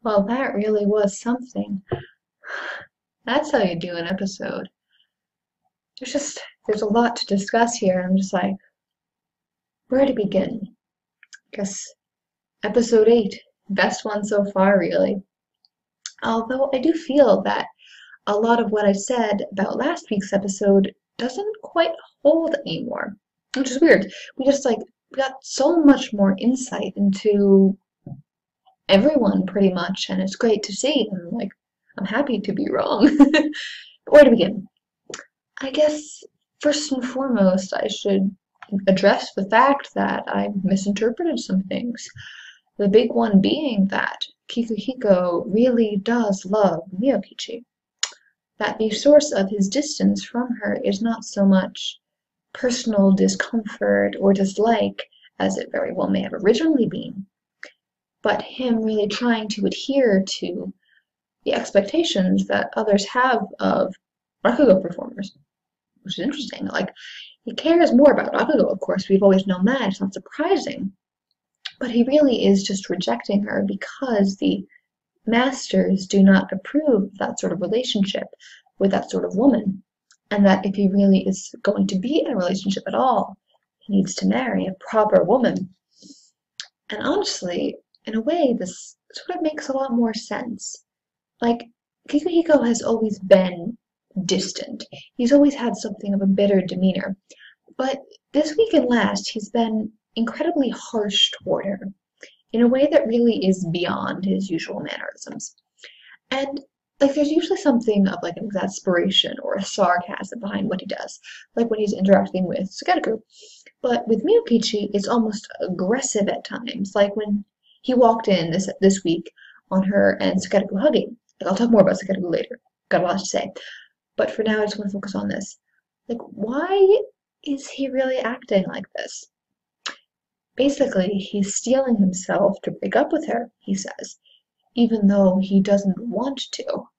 Well, that really was something. That's how you do an episode. There's a lot to discuss here. I'm just like, where to begin? Guess episode 8, best one so far, really. Although I do feel that a lot of what I said about last week's episode doesn't quite hold anymore, which is weird. We got so much more insight into everyone pretty much, and it's great to see. I'm happy to be wrong. Where to begin? I guess first and foremost, I should address the fact that I misinterpreted some things. The big one being that Kikuhiko really does love Miyokichi. That the source of his distance from her is not so much personal discomfort or dislike, as it very well may have originally been, but him really trying to adhere to the expectations that others have of Rakugo performers, which is interesting. He cares more about Rakugo, of course, we've always known that, it's not surprising. But he really is just rejecting her because the masters do not approve of that sort of relationship with that sort of woman, and that if he really is going to be in a relationship at all, he needs to marry a proper woman. And honestly, in a way, this sort of makes a lot more sense. Kikuhiko has always been distant. He's always had something of a bitter demeanor. But this week and last, he's been incredibly harsh toward her, in a way that really is beyond his usual mannerisms. And there's usually something of an exasperation or a sarcasm behind what he does, like when he's interacting with Sukeruku. But with Miyokichi, it's almost aggressive at times, like when he walked in this week on her and Sukeruku hugging. I'll talk more about Sukeruku later. Got a lot to say. But for now, I just want to focus on this. Why is he really acting like this? Basically, he's steeling himself to break up with her, he says, even though he doesn't want to.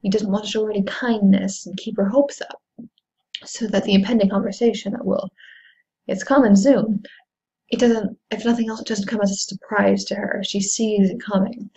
He doesn't want to show her any kindness and keep her hopes up, so that the impending conversation it's coming soon. If nothing else, it doesn't come as a surprise to her. She sees it coming,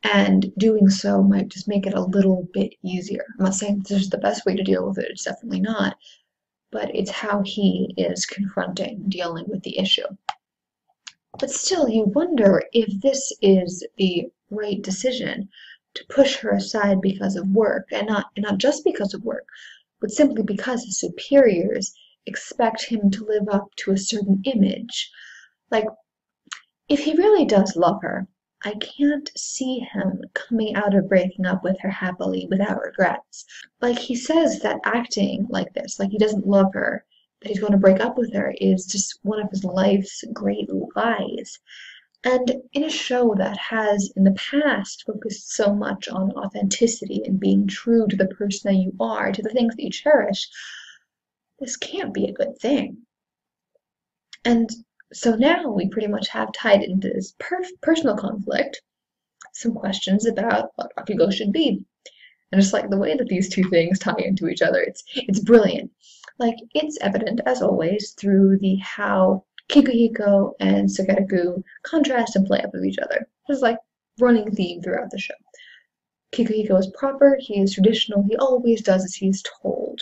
and doing so might just make it a little bit easier. I'm not saying this is the best way to deal with it, it's definitely not, but it's how he is dealing with the issue. But still, you wonder if this is the right decision to push her aside because of work, and not just because of work, but simply because his superiors expect him to live up to a certain image. If he really does love her, I can't see him coming out of breaking up with her happily without regrets. He says that acting like this, he doesn't love her, that he's going to break up with her, is just one of his life's great lies. And in a show that has, in the past, focused so much on authenticity and being true to the person that you are, to the things that you cherish, this can't be a good thing. And so now we pretty much have tied into this personal conflict some questions about what Rakugo should be. And just the way that these two things tie into each other, it's brilliant. It's evident, as always, through how Kikuhiko and Sukeruku contrast and play up with each other. Just running theme throughout the show. Kikuhiko is proper, he is traditional, he always does as he is told.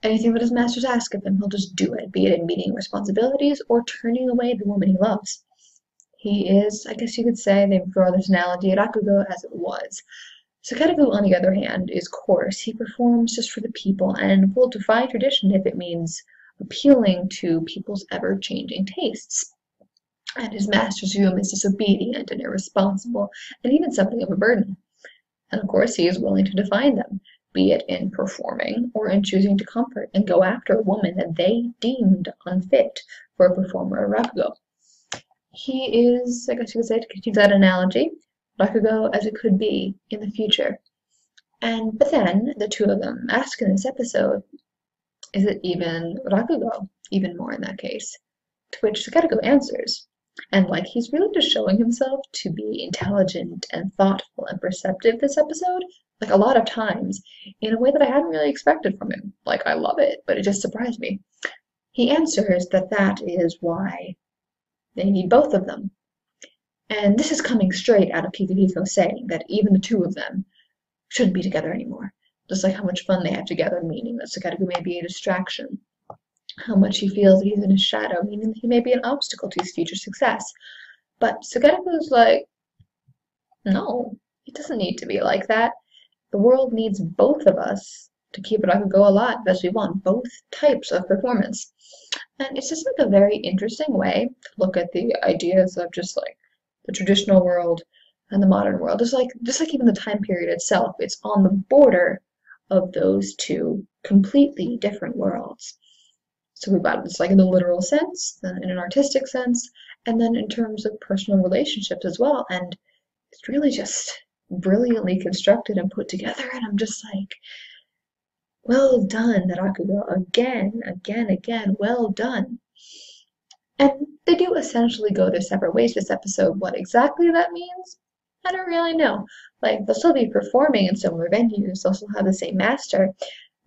Anything that his masters ask of him, he'll just do it, be it in meeting responsibilities or turning away the woman he loves. He is, I guess you could say, they throw this analogy at Rakugo as it was. Sukeruku, on the other hand, is coarse. He performs just for the people and will defy tradition if it means appealing to people's ever-changing tastes. And his masters view him as disobedient and irresponsible, and even something of a burden. And of course, he is willing to defy them, be it in performing or in choosing to comfort and go after a woman that they deemed unfit for a performer of Rakugo. He is, I guess you could say, to continue that analogy, Rakugo as it could be in the future. But then, the two of them ask in this episode, is it even Rakugo? Even more in that case. To which Sukeruku answers, and he's really just showing himself to be intelligent and thoughtful and perceptive this episode, a lot of times, in a way that I hadn't really expected from him. I love it, but it just surprised me. He answers that is why they need both of them. And this is coming straight out of Kikuhiko saying that even the two of them shouldn't be together anymore. Just like how much fun they have together, meaning that Sakatagu may be a distraction. How much he feels that he's in his shadow, meaning that he may be an obstacle to his future success. But Sakatagu's like, no, it doesn't need to be like that. The world needs both of us to keep Rakugo alive, as we want both types of performance. And it's just like a very interesting way to look at the ideas of just like the traditional world and the modern world. Just like even the time period itself, it's on the border of those two completely different worlds. So we've got this like in the literal sense, then in an artistic sense, and then in terms of personal relationships as well. And it's really just brilliantly constructed and put together, and I'm just like, well done, Rakugo. Again, well done. And they do essentially go their separate ways this episode. What exactly that means, I don't really know. Like, they'll still be performing in similar venues, they'll still have the same master,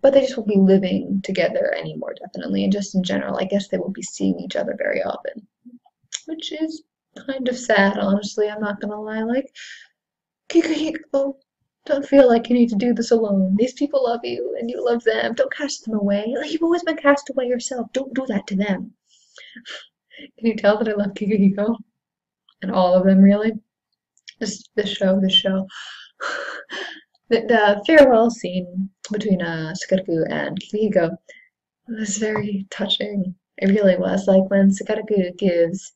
but they just won't be living together anymore, definitely. And just in general, I guess they won't be seeing each other very often. Which is kind of sad, honestly, I'm not gonna lie. Like, Kikuhiko, don't feel like you need to do this alone. These people love you, and you love them. Don't cast them away. Like, you've always been cast away yourself. Don't do that to them. Can you tell that I love Kikuhiko? And all of them, really? This show. The farewell scene between Sakatagu and Kikuhiko was very touching. It really was. Like when Sakatagu gives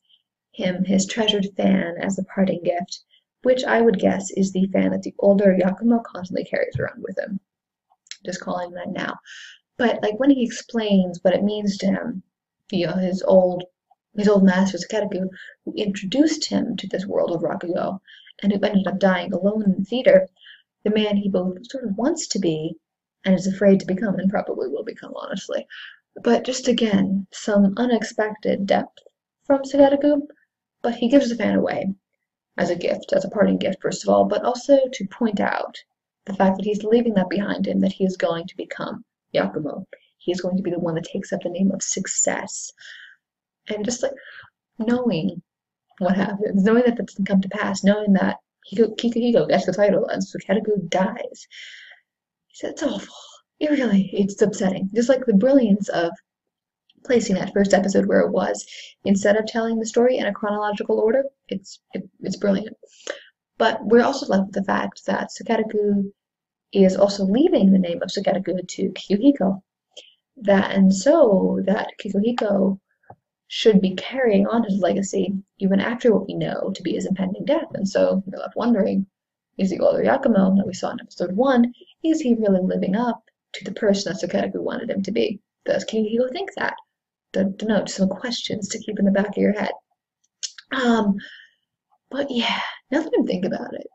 him his treasured fan as a parting gift, which I would guess is the fan that the older Yakumo constantly carries around with him. Just calling that now. But like when he explains what it means to him, his old master Sakatagu, who introduced him to this world of Rakugo, and who ended up dying alone in the theater, the man he both sort of wants to be and is afraid to become, and probably will become, honestly. But just again, some unexpected depth from Sakatagu, but he gives the fan away as a gift, as a parting gift, first of all, but also to point out the fact that he's leaving that behind him, that he is going to become Yakumo. He is going to be the one that takes up the name of success. And just like knowing what happens, knowing that doesn't come to pass, knowing that Kikuhiko gets the title and Sakatagu dies. It's awful. It's upsetting. Just like the brilliance of placing that first episode where it was, instead of telling the story in a chronological order, it's brilliant. But we're also left with the fact that Sakatagu is also leaving the name of Sakatagu to Kikuhiko. And so that Kikuhiko should be carrying on his legacy even after what we know to be his impending death. And so we're left wondering, is the older Yakumo that we saw in episode 1, is he really living up to the person that Sakatagu wanted him to be? Does Kikuhiko think that? Just some questions to keep in the back of your head. But yeah, now that I think about it,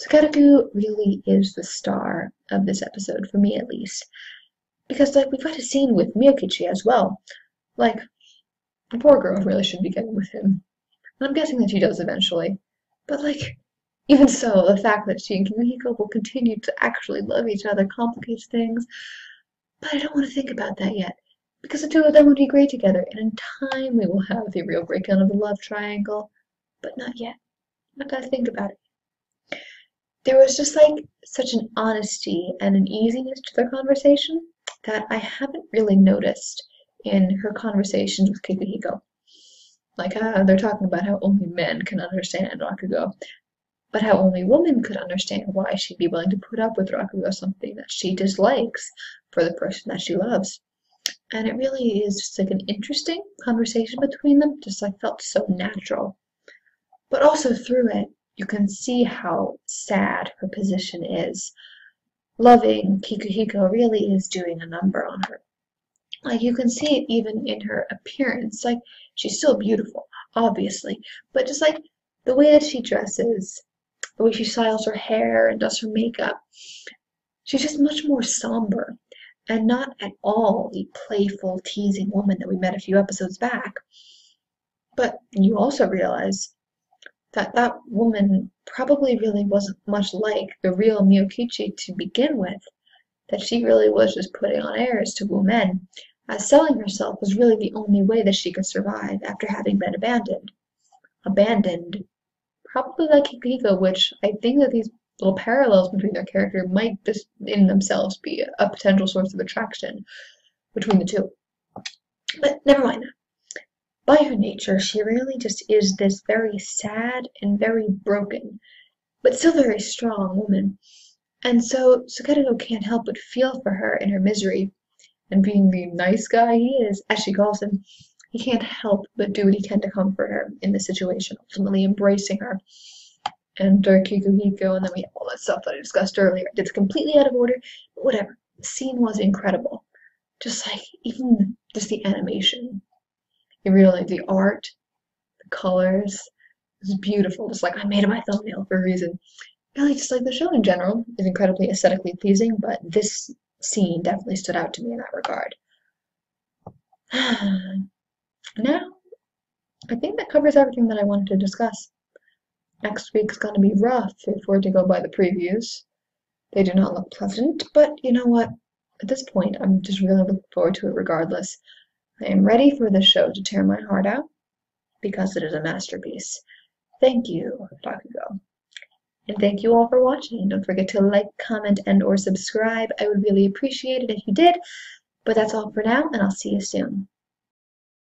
Sakatagu really is the star of this episode, for me at least. Because like we've got a scene with Miyokichi as well. Like, the poor girl really should be getting with him. And I'm guessing that she does eventually. But like, even so, the fact that she and Kikuhiko will continue to actually love each other complicates things. But I don't want to think about that yet. Because the two of them would be great together, and in time we will have the real breakdown of the love triangle. But not yet. I've got to think about it. There was just like such an honesty and an easiness to their conversation that I haven't really noticed in her conversations with Kikuhiko. Like, they're talking about how only men can understand Rakugo, but how only women could understand why she'd be willing to put up with Rakugo, something that she dislikes, for the person that she loves. And it really is just like an interesting conversation between them, just like felt so natural. But also through it, you can see how sad her position is. Loving Kikuhiko really is doing a number on her. Like, you can see it even in her appearance. Like, she's still beautiful, obviously, but just like the way that she dresses, the way she styles her hair and does her makeup, she's just much more somber and not at all the playful, teasing woman that we met a few episodes back. But you also realize that that woman probably really wasn't much like the real Miyokichi to begin with, that she really was just putting on airs to woo men, as selling herself was really the only way that she could survive after having been abandoned. Abandoned probably like Hiko, which I think that these little parallels between their character might just in themselves be a potential source of attraction between the two. But never mind that. By her nature, she really just is this very sad and very broken, but still very strong woman. And so Sukerugo can't help but feel for her in her misery, and being the nice guy he is, as she calls him, he can't help but do what he can to comfort her in this situation, ultimately embracing her. And Kikuhiko, and then we have all that stuff that I discussed earlier. It's completely out of order, but whatever. The scene was incredible. Just like, even just the animation. Really, the art, the colors, it was beautiful. Just like I made it my thumbnail for a reason. Really, just like the show in general is incredibly aesthetically pleasing, but this scene definitely stood out to me in that regard. Now, I think that covers everything that I wanted to discuss. Next week's gonna be rough if we're to go by the previews. They do not look pleasant, but you know what? At this point, I'm just really looking forward to it regardless. I am ready for this show to tear my heart out, because it is a masterpiece. Thank you, Rakugo. And thank you all for watching. Don't forget to like, comment, and or subscribe. I would really appreciate it if you did. But that's all for now, and I'll see you soon.